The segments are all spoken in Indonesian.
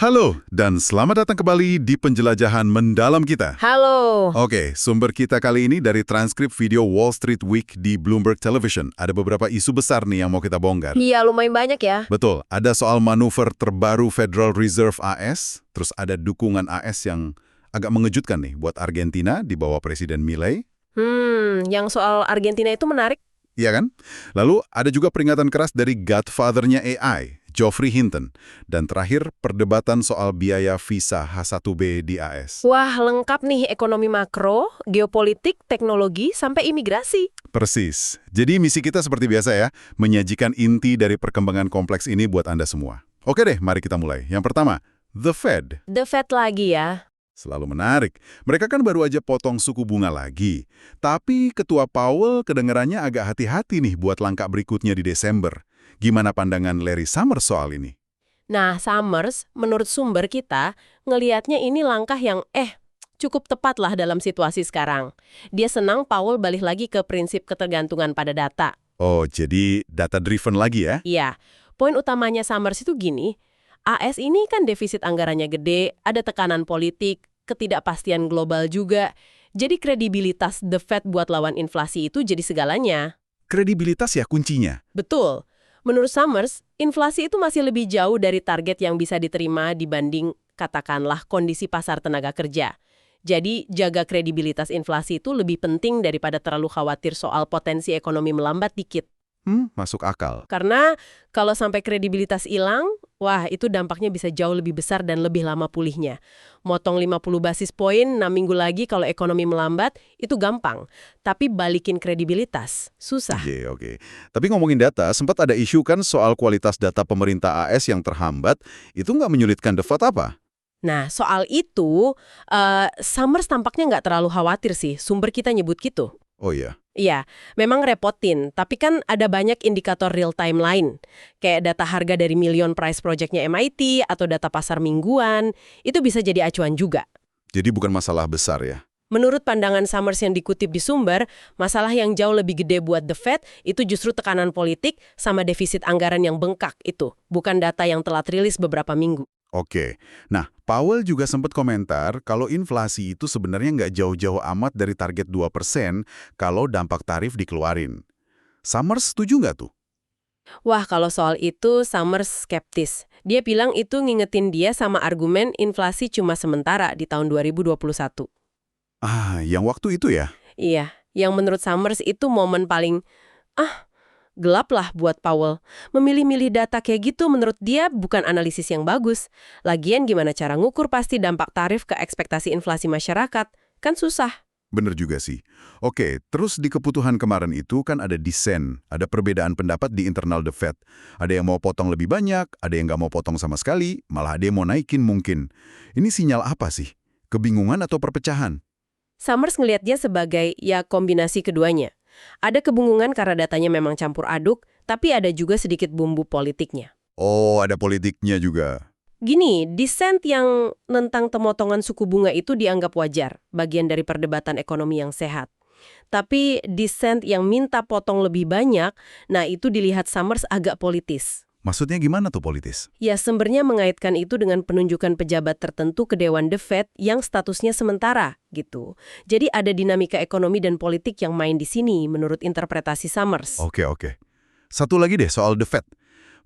Halo, dan selamat datang kembali di penjelajahan mendalam kita. Halo. Oke, sumber kita kali ini dari transkrip video Wall Street Week di Bloomberg Television. Ada beberapa isu besar nih yang mau kita bongkar. Iya, lumayan banyak ya. Betul, ada soal manuver terbaru Federal Reserve AS, terus ada dukungan AS yang agak mengejutkan nih buat Argentina di bawah Presiden Milei. Yang soal Argentina itu menarik. Iya kan? Lalu ada juga peringatan keras dari godfather-nya AI, Geoffrey Hinton. Dan terakhir, perdebatan soal biaya visa H1B di AS. Wah, lengkap nih ekonomi makro, geopolitik, teknologi, sampai imigrasi. Persis. Jadi misi kita seperti biasa ya, menyajikan inti dari perkembangan kompleks ini buat Anda semua. Oke deh, mari kita mulai. Yang pertama, The Fed. The Fed lagi ya. Selalu menarik. Mereka kan baru aja potong suku bunga lagi. Tapi Ketua Powell kedengarannya agak hati-hati nih buat langkah berikutnya di Desember. Gimana pandangan Larry Summers soal ini? Nah, Summers, menurut sumber kita, ngelihatnya ini langkah yang cukup tepat lah dalam situasi sekarang. Dia senang Powell balik lagi ke prinsip ketergantungan pada data. Oh, jadi data-driven lagi ya? Iya, poin utamanya Summers itu gini, AS ini kan defisit anggarannya gede, ada tekanan politik, ketidakpastian global juga. Jadi kredibilitas The Fed buat lawan inflasi itu jadi segalanya. Kredibilitas ya kuncinya. Betul. Menurut Summers, inflasi itu masih lebih jauh dari target yang bisa diterima dibanding, katakanlah, kondisi pasar tenaga kerja. Jadi, jaga kredibilitas inflasi itu lebih penting daripada terlalu khawatir soal potensi ekonomi melambat dikit. Masuk akal. Karena kalau sampai kredibilitas hilang, wah itu dampaknya bisa jauh lebih besar dan lebih lama pulihnya. Motong 50 basis poin 6 minggu lagi kalau ekonomi melambat, itu gampang. Tapi balikin kredibilitas, susah. Oke. Tapi ngomongin data, sempat ada isu kan soal kualitas data pemerintah AS yang terhambat. Itu nggak menyulitkan The Fed apa? Nah, soal itu, Summers tampaknya nggak terlalu khawatir sih. Sumber kita nyebut gitu. Oh iya. Iya, memang repotin, tapi kan ada banyak indikator real-time lain. Kayak data harga dari Million Price Project-nya MIT atau data pasar mingguan, itu bisa jadi acuan juga. Jadi bukan masalah besar ya? Menurut pandangan Summers yang dikutip di sumber, masalah yang jauh lebih gede buat The Fed itu justru tekanan politik sama defisit anggaran yang bengkak itu, bukan data yang telat rilis beberapa minggu. Oke. Nah, Powell juga sempat komentar kalau inflasi itu sebenarnya nggak jauh-jauh amat dari target 2% kalau dampak tarif dikeluarin. Summers setuju nggak tuh? Wah, kalau soal itu Summers skeptis. Dia bilang itu ngingetin dia sama argumen inflasi cuma sementara di tahun 2021. Yang waktu itu ya? Iya, yang menurut Summers itu momen paling, gelap lah buat Powell. Memilih-milih data kayak gitu menurut dia bukan analisis yang bagus. Lagian gimana cara ngukur pasti dampak tarif ke ekspektasi inflasi masyarakat? Kan susah. Bener juga sih. Oke, terus di keputusan kemarin itu kan ada dissent, ada perbedaan pendapat di internal The Fed. Ada yang mau potong lebih banyak, ada yang nggak mau potong sama sekali, malah ada yang mau naikin mungkin. Ini sinyal apa sih? Kebingungan atau perpecahan? Summers ngelihatnya sebagai ya kombinasi keduanya. Ada kebingungan karena datanya memang campur aduk, tapi ada juga sedikit bumbu politiknya. Oh, ada politiknya juga. Gini, dissent yang tentang pemotongan suku bunga itu dianggap wajar, bagian dari perdebatan ekonomi yang sehat. Tapi dissent yang minta potong lebih banyak, nah itu dilihat Summers agak politis. Maksudnya gimana tuh politis? Ya, sumbernya mengaitkan itu dengan penunjukan pejabat tertentu ke Dewan The Fed yang statusnya sementara, gitu. Jadi ada dinamika ekonomi dan politik yang main di sini, menurut interpretasi Summers. Oke. Satu lagi deh soal The Fed.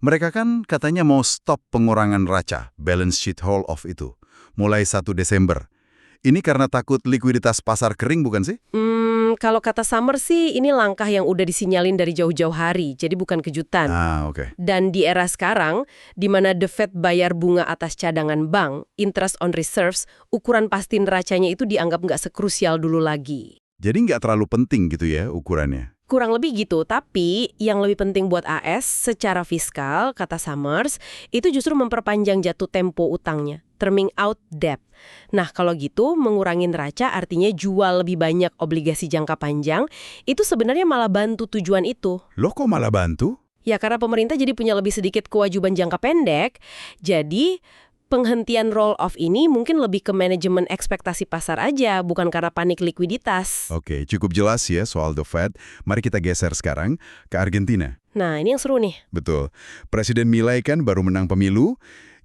Mereka kan katanya mau stop pengurangan raca, balance sheet roll-off itu, mulai 1 Desember. Ini karena takut likuiditas pasar kering bukan sih? Kalau kata Summers sih, ini langkah yang udah disinyalin dari jauh-jauh hari, jadi bukan kejutan. Oke. Dan di era sekarang, di mana The Fed bayar bunga atas cadangan bank, interest on reserves, ukuran pasti neracanya itu dianggap nggak sekrusial dulu lagi. Jadi nggak terlalu penting gitu ya ukurannya? Kurang lebih gitu, tapi yang lebih penting buat AS secara fiskal, kata Summers, itu justru memperpanjang jatuh tempo utangnya, terming out debt. Nah, kalau gitu, mengurangi neraca artinya jual lebih banyak obligasi jangka panjang, itu sebenarnya malah bantu tujuan itu. Loh kok malah bantu? Ya, karena pemerintah jadi punya lebih sedikit kewajiban jangka pendek, jadi penghentian roll-off ini mungkin lebih ke manajemen ekspektasi pasar aja, bukan karena panik likuiditas. Oke, cukup jelas ya soal The Fed. Mari kita geser sekarang ke Argentina. Nah, ini yang seru nih. Betul. Presiden Milei kan baru menang pemilu.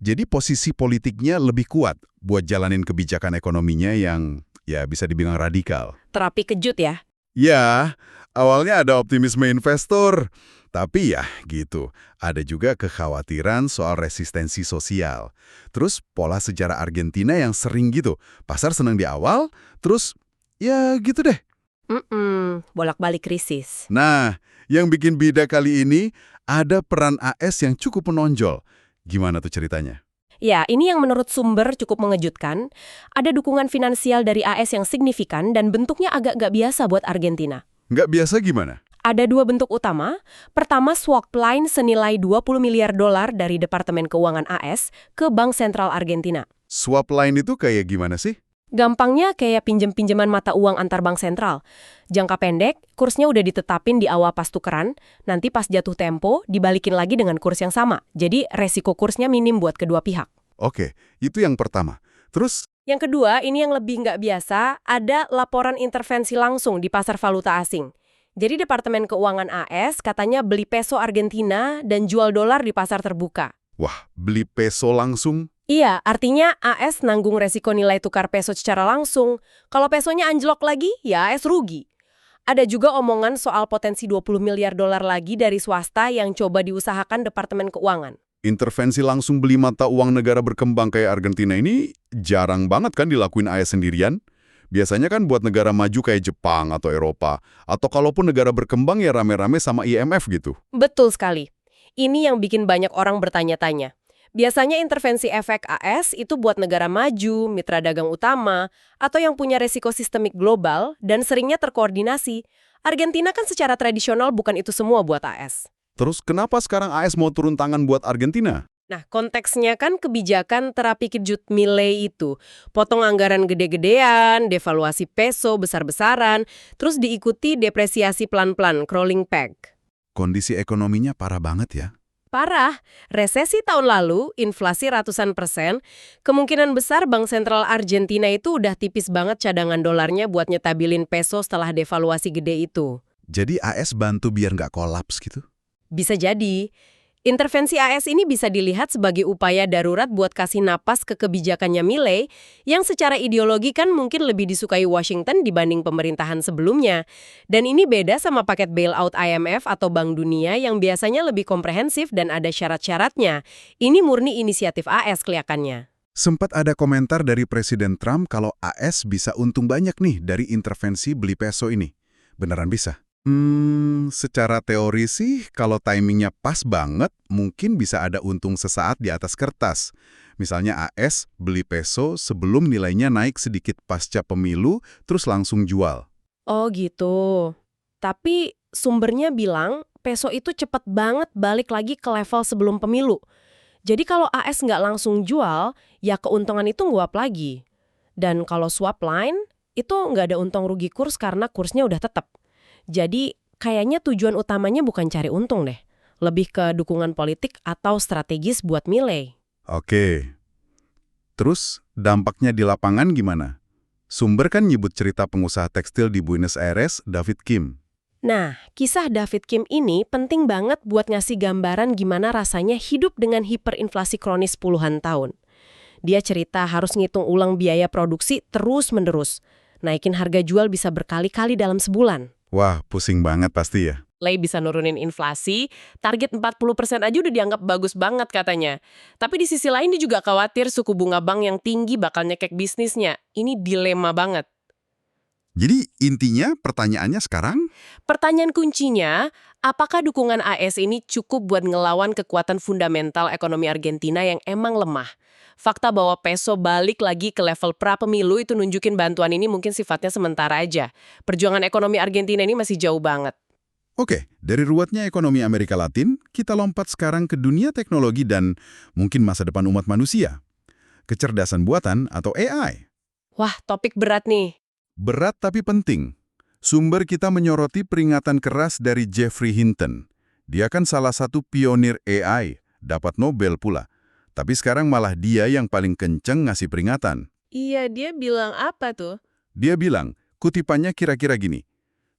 Jadi posisi politiknya lebih kuat buat jalanin kebijakan ekonominya yang ya bisa dibilang radikal. Terapi kejut ya. Ya, awalnya ada optimisme investor. Tapi ya gitu, ada juga kekhawatiran soal resistensi sosial. Terus pola sejarah Argentina yang sering gitu. Pasar senang di awal, terus ya gitu deh. Bolak-balik krisis. Nah, yang bikin beda kali ini ada peran AS yang cukup menonjol. Gimana tuh ceritanya? Ya, ini yang menurut sumber cukup mengejutkan. Ada dukungan finansial dari AS yang signifikan dan bentuknya agak gak biasa buat Argentina. Nggak biasa gimana? Ada dua bentuk utama. Pertama, swap line senilai 20 miliar dolar dari Departemen Keuangan AS ke Bank Sentral Argentina. Swap line itu kayak gimana sih? Gampangnya kayak pinjem-pinjeman mata uang antar bank sentral. Jangka pendek, kursnya udah ditetapin di awal pas tukeran, nanti pas jatuh tempo, dibalikin lagi dengan kurs yang sama. Jadi, resiko kursnya minim buat kedua pihak. Oke, itu yang pertama. Terus, Yang kedua, ini yang lebih nggak biasa, ada laporan intervensi langsung di pasar valuta asing. Jadi Departemen Keuangan AS katanya beli peso Argentina dan jual dolar di pasar terbuka. wah, beli peso langsung? Iya, artinya AS nanggung resiko nilai tukar peso secara langsung. Kalau pesonya anjlok lagi, ya AS rugi. Ada juga omongan soal potensi 20 miliar dolar lagi dari swasta yang coba diusahakan Departemen Keuangan. Intervensi langsung beli mata uang negara berkembang kayak Argentina ini jarang banget kan dilakuin AS sendirian? Biasanya kan buat negara maju kayak Jepang atau Eropa. Atau kalaupun negara berkembang ya rame-rame sama IMF gitu. Betul sekali. Ini yang bikin banyak orang bertanya-tanya. Biasanya intervensi efek AS itu buat negara maju, mitra dagang utama, atau yang punya resiko sistemik global dan seringnya terkoordinasi. Argentina kan secara tradisional bukan itu semua buat AS. Terus kenapa sekarang AS mau turun tangan buat Argentina? Nah, konteksnya kan kebijakan terapi kejut Milei itu. Potong anggaran gede-gedean, devaluasi peso besar-besaran, terus diikuti depresiasi pelan-pelan, crawling peg. Kondisi ekonominya parah banget ya. Parah, resesi tahun lalu, inflasi ratusan %, kemungkinan besar Bank Sentral Argentina itu udah tipis banget cadangan dolarnya buat nyetabilin peso setelah devaluasi gede itu. Jadi AS bantu biar nggak kolaps gitu? Bisa jadi. Intervensi AS ini bisa dilihat sebagai upaya darurat buat kasih napas ke kebijakannya Milei yang secara ideologi kan mungkin lebih disukai Washington dibanding pemerintahan sebelumnya. Dan ini beda sama paket bailout IMF atau Bank Dunia yang biasanya lebih komprehensif dan ada syarat-syaratnya. Ini murni inisiatif AS kelihatannya. Sempat ada komentar dari Presiden Trump kalau AS bisa untung banyak nih dari intervensi beli peso ini. Beneran bisa? Secara teori sih, kalau timingnya pas banget, mungkin bisa ada untung sesaat di atas kertas. Misalnya AS beli peso sebelum nilainya naik sedikit pasca pemilu, terus langsung jual. Oh gitu. Tapi sumbernya bilang peso itu cepet banget balik lagi ke level sebelum pemilu. Jadi kalau AS nggak langsung jual, ya keuntungan itu nguap lagi. Dan kalau swap line, itu nggak ada untung rugi kurs karena kursnya udah tetap. Jadi kayaknya tujuan utamanya bukan cari untung deh. Lebih ke dukungan politik atau strategis buat Milei. Oke. Terus dampaknya di lapangan gimana? Sumber kan nyebut cerita pengusaha tekstil di Buenos Aires, David Kim. Nah, kisah David Kim ini penting banget buat ngasih gambaran gimana rasanya hidup dengan hiperinflasi kronis puluhan tahun. Dia cerita harus ngitung ulang biaya produksi terus-menerus. Naikin harga jual bisa berkali-kali dalam sebulan. Wah, pusing banget pasti ya. Milei bisa nurunin inflasi, target 40% aja udah dianggap bagus banget katanya. Tapi di sisi lain dia juga khawatir suku bunga bank yang tinggi bakal nyekek bisnisnya. Ini dilema banget. Jadi intinya pertanyaannya sekarang? Pertanyaan kuncinya, apakah dukungan AS ini cukup buat ngelawan kekuatan fundamental ekonomi Argentina yang emang lemah? Fakta bahwa peso balik lagi ke level pra-pemilu itu nunjukin bantuan ini mungkin sifatnya sementara aja. Perjuangan ekonomi Argentina ini masih jauh banget. Oke, dari ruwetnya ekonomi Amerika Latin, kita lompat sekarang ke dunia teknologi dan mungkin masa depan umat manusia. Kecerdasan buatan atau AI. Wah, topik berat nih. Berat tapi penting. Sumber kita menyoroti peringatan keras dari Geoffrey Hinton. Dia kan salah satu pionir AI, dapat Nobel pula. Tapi sekarang malah dia yang paling kenceng ngasih peringatan. Iya, dia bilang apa tuh? Dia bilang, kutipannya kira-kira gini,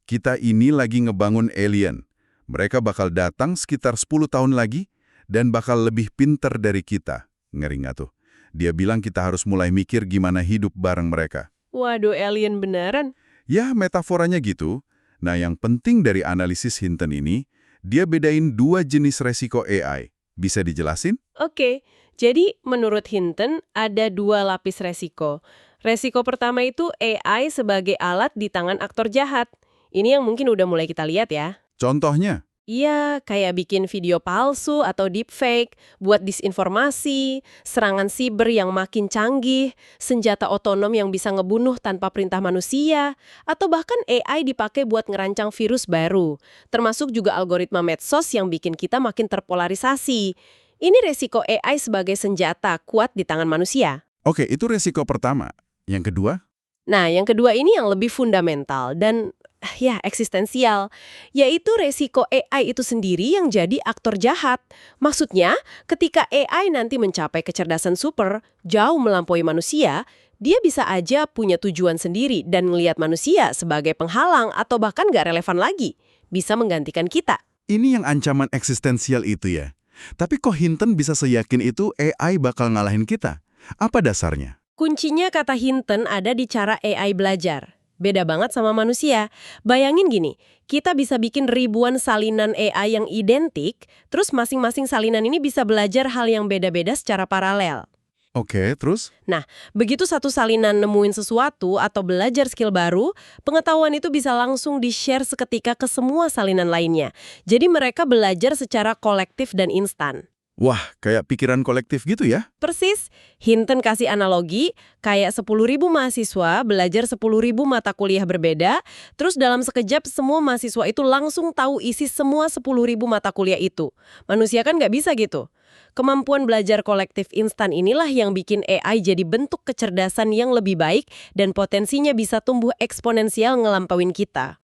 kita ini lagi ngebangun alien. Mereka bakal datang sekitar 10 tahun lagi dan bakal lebih pinter dari kita. Ngeri nggak tuh? Dia bilang kita harus mulai mikir gimana hidup bareng mereka. Waduh, alien beneran. Ya, metaforanya gitu. Nah, yang penting dari analisis Hinton ini, dia bedain dua jenis resiko AI. Bisa dijelasin? Oke, jadi menurut Hinton ada dua lapis resiko. Resiko pertama itu AI sebagai alat di tangan aktor jahat. Ini yang mungkin udah mulai kita lihat ya. Contohnya, Iya, kayak bikin video palsu atau deepfake, buat disinformasi, serangan siber yang makin canggih, senjata otonom yang bisa ngebunuh tanpa perintah manusia, atau bahkan AI dipakai buat ngerancang virus baru, termasuk juga algoritma medsos yang bikin kita makin terpolarisasi. Ini resiko AI sebagai senjata kuat di tangan manusia. oke, itu resiko pertama. Yang kedua, Nah, yang kedua ini yang lebih fundamental dan ya eksistensial, yaitu resiko AI itu sendiri yang jadi aktor jahat. Maksudnya, ketika AI nanti mencapai kecerdasan super, jauh melampaui manusia, dia bisa aja punya tujuan sendiri dan melihat manusia sebagai penghalang atau bahkan nggak relevan lagi. Bisa menggantikan kita. ini yang ancaman eksistensial itu ya. Tapi kok Hinton bisa seyakin itu AI bakal ngalahin kita? Apa dasarnya? Kuncinya kata Hinton ada di cara AI belajar. Beda banget sama manusia. Bayangin gini, kita bisa bikin ribuan salinan AI yang identik, terus masing-masing salinan ini bisa belajar hal yang beda-beda secara paralel. Oke, terus? Nah, begitu satu salinan nemuin sesuatu atau belajar skill baru, pengetahuan itu bisa langsung di-share seketika ke semua salinan lainnya. Jadi mereka belajar secara kolektif dan instan. Wah, kayak pikiran kolektif gitu ya? Persis, Hinton kasih analogi, kayak 10.000 mahasiswa belajar 10.000 mata kuliah berbeda, terus dalam sekejap semua mahasiswa itu langsung tahu isi semua 10.000 mata kuliah itu. Manusia kan nggak bisa gitu. Kemampuan belajar kolektif instan inilah yang bikin AI jadi bentuk kecerdasan yang lebih baik dan potensinya bisa tumbuh eksponensial ngelampauin kita.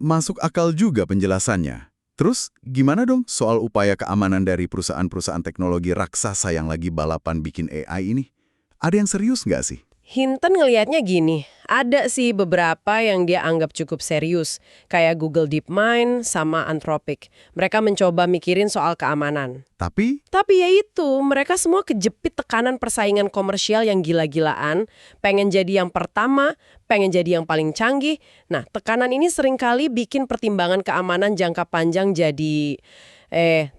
Masuk akal juga penjelasannya. Terus, gimana dong soal upaya keamanan dari perusahaan-perusahaan teknologi raksasa yang lagi balapan bikin AI ini? Ada yang serius nggak sih? Hinton ngelihatnya gini, ada sih beberapa yang dia anggap cukup serius, kayak Google DeepMind sama Anthropic. Mereka mencoba mikirin soal keamanan. Tapi, Tapi ya itu, mereka semua kejepit tekanan persaingan komersial yang gila-gilaan, pengen jadi yang pertama, pengen jadi yang paling canggih. Nah, tekanan ini seringkali bikin pertimbangan keamanan jangka panjang jadi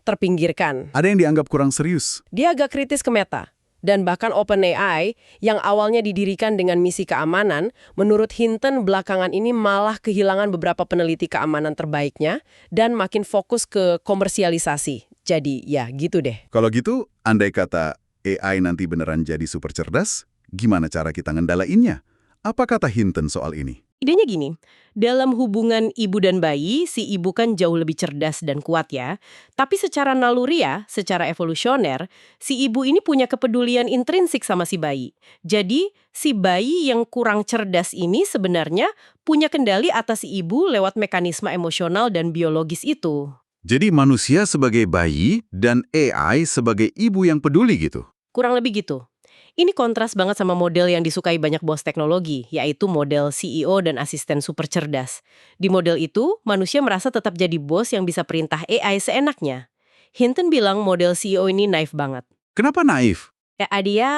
terpinggirkan. ada yang dianggap kurang serius. Dia agak kritis ke Meta. Dan bahkan OpenAI, yang awalnya didirikan dengan misi keamanan, menurut Hinton belakangan ini malah kehilangan beberapa peneliti keamanan terbaiknya dan makin fokus ke komersialisasi. Jadi ya gitu deh. Kalau gitu, andai kata AI nanti beneran jadi super cerdas, gimana cara kita ngendalainnya? Apa kata Hinton soal ini? Idenya gini, dalam hubungan ibu dan bayi, si ibu kan jauh lebih cerdas dan kuat ya. Tapi secara naluriah, secara evolusioner, si ibu ini punya kepedulian intrinsik sama si bayi. Jadi, si bayi yang kurang cerdas ini sebenarnya punya kendali atas si ibu lewat mekanisme emosional dan biologis itu. Jadi manusia sebagai bayi dan AI sebagai ibu yang peduli gitu? Kurang lebih gitu. Ini kontras banget sama model yang disukai banyak bos teknologi, yaitu model CEO dan asisten super cerdas. Di model itu, manusia merasa tetap jadi bos yang bisa perintah AI seenaknya. Hinton bilang model CEO ini naif banget. Kenapa naif? Ya, dia,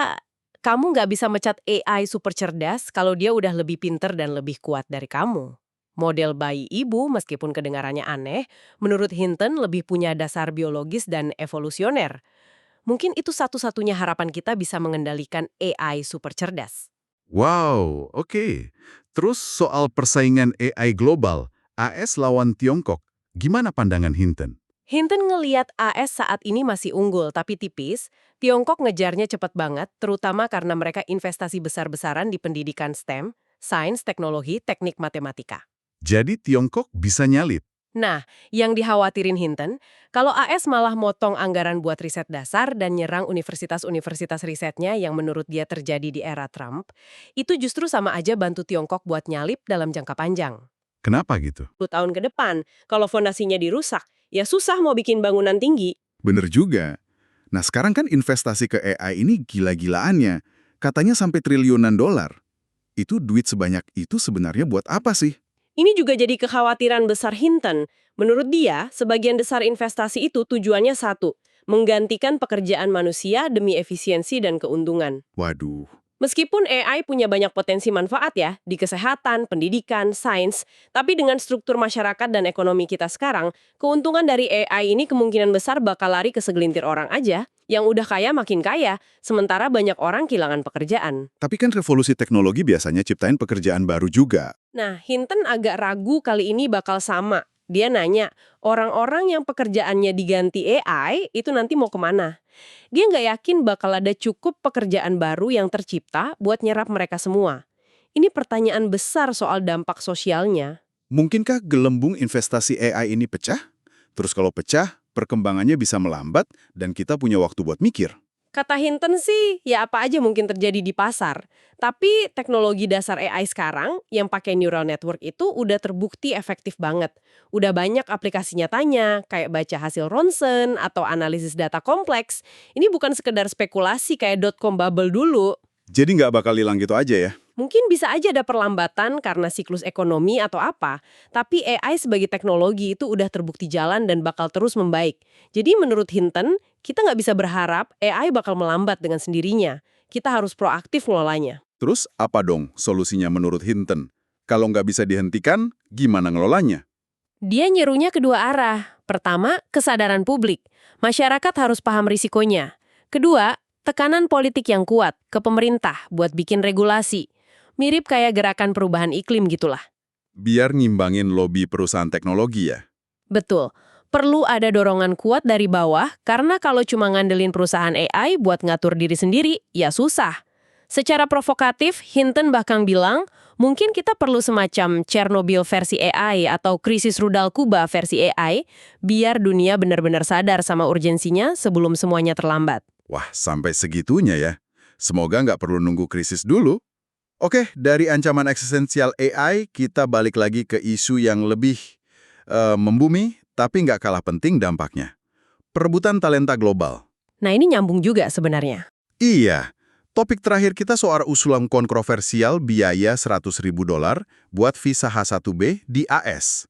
kamu nggak bisa mecat AI super cerdas kalau dia udah lebih pinter dan lebih kuat dari kamu. Model bayi ibu, meskipun kedengarannya aneh, menurut Hinton lebih punya dasar biologis dan evolusioner. Mungkin itu satu-satunya harapan kita bisa mengendalikan AI super cerdas. Wow, oke. Terus soal persaingan AI global, AS lawan Tiongkok, gimana pandangan Hinton? Hinton ngeliat AS saat ini masih unggul tapi tipis, Tiongkok ngejarnya cepat banget, terutama karena mereka investasi besar-besaran di pendidikan STEM, sains, teknologi, teknik matematika. Jadi Tiongkok bisa nyalip. Nah, yang dikhawatirin Hinton, kalau AS malah motong anggaran buat riset dasar dan nyerang universitas-universitas risetnya yang menurut dia terjadi di era Trump, itu justru sama aja bantu Tiongkok buat nyalip dalam jangka panjang. Kenapa gitu? 10 tahun ke depan, kalau fondasinya dirusak, ya susah mau bikin bangunan tinggi. Bener juga. Nah sekarang kan investasi ke AI ini gila-gilaannya. Katanya sampai triliunan dolar. Itu duit sebanyak itu sebenarnya buat apa sih? Ini juga jadi kekhawatiran besar Hinton. Menurut dia, sebagian besar investasi itu tujuannya satu, menggantikan pekerjaan manusia demi efisiensi dan keuntungan. Waduh. Meskipun AI punya banyak potensi manfaat ya, di kesehatan, pendidikan, sains, tapi dengan struktur masyarakat dan ekonomi kita sekarang, keuntungan dari AI ini kemungkinan besar bakal lari ke segelintir orang aja, yang udah kaya makin kaya, sementara banyak orang kehilangan pekerjaan. Tapi kan revolusi teknologi biasanya ciptain pekerjaan baru juga. Nah, Hinton agak ragu kali ini bakal sama. Dia nanya, orang-orang yang pekerjaannya diganti AI, itu nanti mau kemana? Dia nggak yakin bakal ada cukup pekerjaan baru yang tercipta buat nyerap mereka semua. Ini pertanyaan besar soal dampak sosialnya. Mungkinkah gelembung investasi AI ini pecah? Terus kalau pecah, perkembangannya bisa melambat dan kita punya waktu buat mikir. Kata Hinton sih, ya apa aja mungkin terjadi di pasar. Tapi teknologi dasar AI sekarang yang pakai neural network itu udah terbukti efektif banget. Udah banyak aplikasi nyatanya, kayak baca hasil ronsen atau analisis data kompleks. Ini bukan sekedar spekulasi kayak .com bubble dulu. Jadi nggak bakal hilang gitu aja ya? Mungkin bisa aja ada perlambatan karena siklus ekonomi atau apa, tapi AI sebagai teknologi itu udah terbukti jalan dan bakal terus membaik. Jadi menurut Hinton, kita nggak bisa berharap AI bakal melambat dengan sendirinya. Kita harus proaktif ngelolanya. Terus apa dong solusinya menurut Hinton? Kalau nggak bisa dihentikan, gimana ngelolanya? Dia nyerunya kedua arah. Pertama, kesadaran publik. Masyarakat harus paham risikonya. Kedua, tekanan politik yang kuat ke pemerintah buat bikin regulasi. Mirip kayak gerakan perubahan iklim gitulah. Biar ngimbangin lobi perusahaan teknologi ya? Betul. Perlu ada dorongan kuat dari bawah karena kalau cuma ngandelin perusahaan AI buat ngatur diri sendiri, ya susah. Secara provokatif, Hinton bahkan bilang, mungkin kita perlu semacam Chernobyl versi AI atau krisis rudal Kuba versi AI, biar dunia benar-benar sadar sama urgensinya sebelum semuanya terlambat. Wah, sampai segitunya ya. Semoga nggak perlu nunggu krisis dulu. Oke, dari ancaman eksistensial AI, kita balik lagi ke isu yang lebih membumi, tapi nggak kalah penting dampaknya. Perebutan talenta global. Nah ini nyambung juga sebenarnya. Iya, topik terakhir kita soal usulan kontroversial biaya $100.000 buat visa H1B di AS.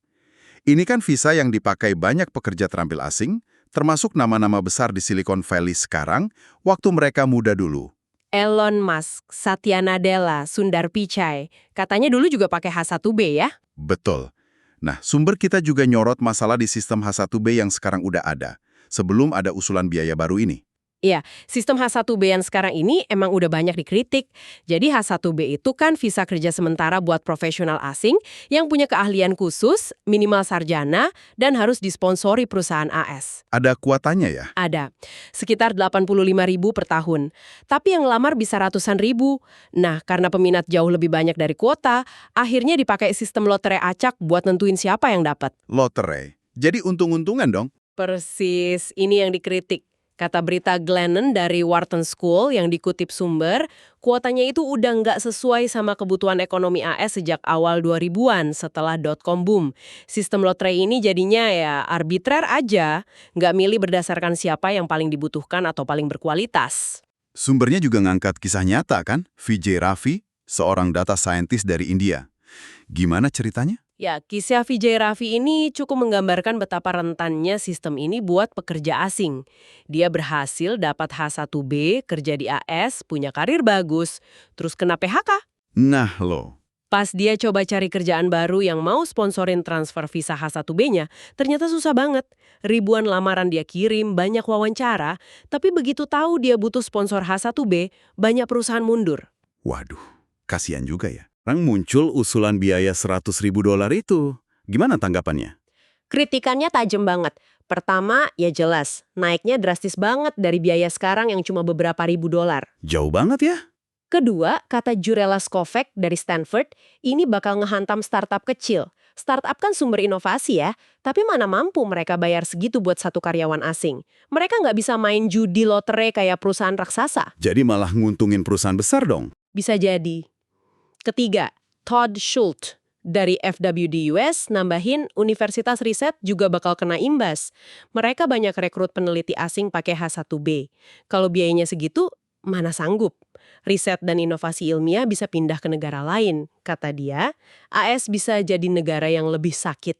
Ini kan visa yang dipakai banyak pekerja terampil asing, termasuk nama-nama besar di Silicon Valley sekarang, waktu mereka muda dulu. Elon Musk, Satya Nadella, Sundar Pichai, katanya dulu juga pakai H1B ya? Betul. Nah, sumber kita juga nyorot masalah di sistem H1B yang sekarang udah ada, sebelum ada usulan biaya baru ini. Iya, sistem H1B yang sekarang ini emang udah banyak dikritik. Jadi H1B itu kan visa kerja sementara buat profesional asing yang punya keahlian khusus, minimal sarjana, dan harus disponsori perusahaan AS. Ada kuatannya ya? Ada, sekitar 85.000 per tahun. Tapi yang lamar bisa ratusan ribu. Nah, karena peminat jauh lebih banyak dari kuota, akhirnya dipakai sistem lotre acak buat nentuin siapa yang dapat. Lotre. Jadi untung-untungan dong? Persis, ini yang dikritik. Kata berita Glennon dari Wharton School yang dikutip sumber, kuotanya itu udah nggak sesuai sama kebutuhan ekonomi AS sejak awal 2000-an setelah .com boom. Sistem lotre ini jadinya ya arbitrer aja, nggak milih berdasarkan siapa yang paling dibutuhkan atau paling berkualitas. Sumbernya juga ngangkat kisah nyata kan? Vijay Ravi, seorang data scientist dari India. Gimana ceritanya? Ya, kisah Vijay Ravi ini cukup menggambarkan betapa rentannya sistem ini buat pekerja asing. Dia berhasil dapat H1B, kerja di AS, punya karir bagus, terus kena PHK. Nah loh, Pas dia coba cari kerjaan baru yang mau sponsorin transfer visa H1B-nya, ternyata susah banget. Ribuan lamaran dia kirim, banyak wawancara, tapi begitu tahu dia butuh sponsor H1B, banyak perusahaan mundur. waduh, kasihan juga ya. Sekarang muncul usulan biaya $100.000 itu. Gimana tanggapannya? Kritikannya tajam banget. Pertama, ya jelas, naiknya drastis banget dari biaya sekarang yang cuma beberapa ribu dolar. Jauh banget ya? Kedua, kata Jurela Skovek dari Stanford, ini bakal ngehantam startup kecil. Startup kan sumber inovasi ya, tapi mana mampu mereka bayar segitu buat satu karyawan asing. Mereka nggak bisa main judi lotre kayak perusahaan raksasa. Jadi malah nguntungin perusahaan besar dong? Bisa jadi. Ketiga, Todd Schultz dari FWD US nambahin universitas riset juga bakal kena imbas. Mereka banyak rekrut peneliti asing pakai H1B. Kalau biayanya segitu, mana sanggup? Riset dan inovasi ilmiah bisa pindah ke negara lain. Kata dia, AS bisa jadi negara yang lebih sakit.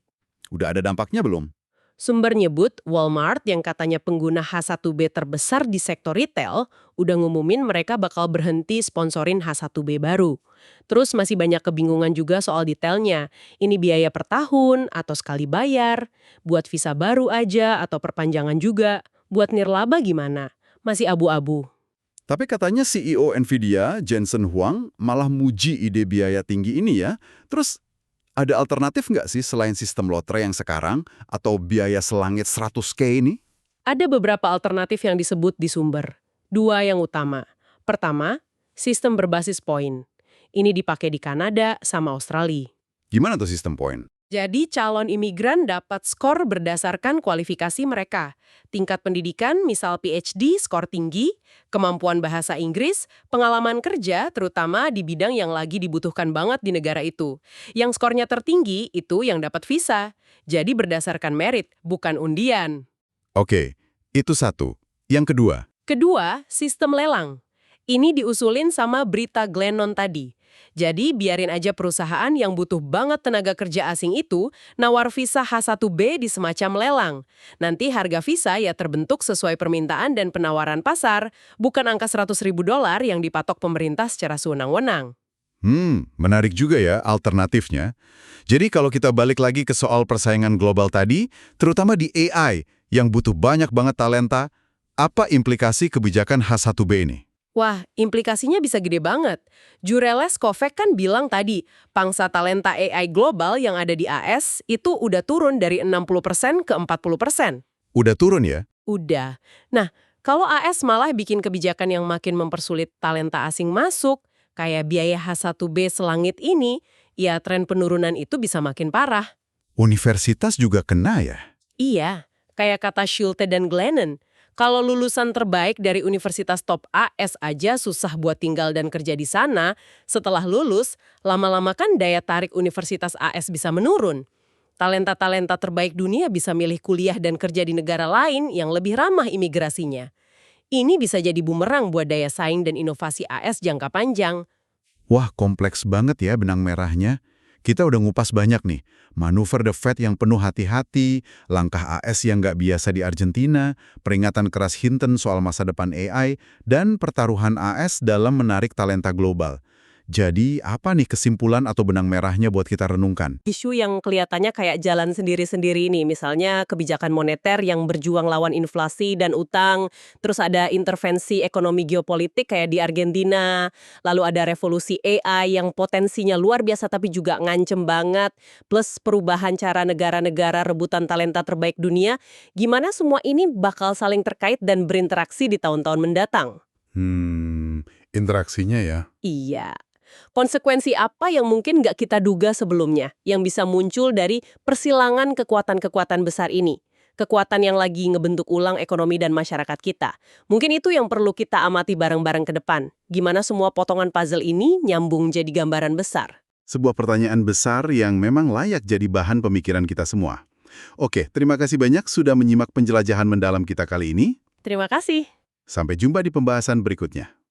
Udah ada dampaknya belum? Sumber nyebut Walmart yang katanya pengguna H1B terbesar di sektor retail udah ngumumin mereka bakal berhenti sponsorin H1B baru. Terus masih banyak kebingungan juga soal detailnya. Ini biaya per tahun atau sekali bayar? Buat visa baru aja atau perpanjangan juga? Buat nirlaba gimana? Masih abu-abu. Tapi katanya CEO Nvidia, Jensen Huang, malah muji ide biaya tinggi ini ya. Terus ada alternatif nggak sih selain sistem lotre yang sekarang atau biaya selangit 100K ini? Ada beberapa alternatif yang disebut di sumber. Dua yang utama. Pertama, sistem berbasis poin. Ini dipakai di Kanada sama Australia. Gimana tuh sistem poin? Jadi calon imigran dapat skor berdasarkan kualifikasi mereka. Tingkat pendidikan, misal PhD, skor tinggi, kemampuan bahasa Inggris, pengalaman kerja, terutama di bidang yang lagi dibutuhkan banget di negara itu. Yang skornya tertinggi, itu yang dapat visa. Jadi berdasarkan merit, bukan undian. Oke, itu satu. Yang kedua, Kedua, sistem lelang. Ini diusulin sama berita Glennon tadi. Jadi biarin aja perusahaan yang butuh banget tenaga kerja asing itu nawar visa H1B di semacam lelang. Nanti harga visa ya terbentuk sesuai permintaan dan penawaran pasar, bukan angka $100.000 yang dipatok pemerintah secara sewenang-wenang. menarik juga ya alternatifnya. Jadi kalau kita balik lagi ke soal persaingan global tadi, terutama di AI yang butuh banyak banget talenta, apa implikasi kebijakan H1B ini? Wah, implikasinya bisa gede banget. Jureles Kovac kan bilang tadi, pangsa talenta AI global yang ada di AS itu udah turun dari 60% ke 40%. Udah turun ya? Udah. Nah, kalau AS malah bikin kebijakan yang makin mempersulit talenta asing masuk, kayak biaya H1B selangit ini, ya tren penurunan itu bisa makin parah. Universitas juga kena ya? Iya, kayak kata Schulte dan Glennon. Kalau lulusan terbaik dari universitas top AS aja susah buat tinggal dan kerja di sana, setelah lulus, lama-lama kan daya tarik universitas AS bisa menurun. Talenta-talenta terbaik dunia bisa milih kuliah dan kerja di negara lain yang lebih ramah imigrasinya. Ini bisa jadi bumerang buat daya saing dan inovasi AS jangka panjang. Wah, kompleks banget ya benang merahnya. Kita udah ngupas banyak nih, manuver The Fed yang penuh hati-hati, langkah AS yang nggak biasa di Argentina, peringatan keras Hinton soal masa depan AI, dan pertaruhan AS dalam menarik talenta global. Jadi, apa nih kesimpulan atau benang merahnya buat kita renungkan? Isu yang kelihatannya kayak jalan sendiri-sendiri nih, misalnya kebijakan moneter yang berjuang lawan inflasi dan utang, terus ada intervensi ekonomi geopolitik kayak di Argentina, lalu ada revolusi AI yang potensinya luar biasa tapi juga ngancem banget, plus perubahan cara negara-negara rebutan talenta terbaik dunia, gimana semua ini bakal saling terkait dan berinteraksi di tahun-tahun mendatang? Interaksinya ya. Iya. Konsekuensi apa yang mungkin nggak kita duga sebelumnya, yang bisa muncul dari persilangan kekuatan-kekuatan besar ini? Kekuatan yang lagi ngebentuk ulang ekonomi dan masyarakat kita. Mungkin itu yang perlu kita amati bareng-bareng ke depan. Gimana semua potongan puzzle ini nyambung jadi gambaran besar? Sebuah pertanyaan besar yang memang layak jadi bahan pemikiran kita semua. Oke, terima kasih banyak sudah menyimak penjelajahan mendalam kita kali ini. Terima kasih. Sampai jumpa di pembahasan berikutnya.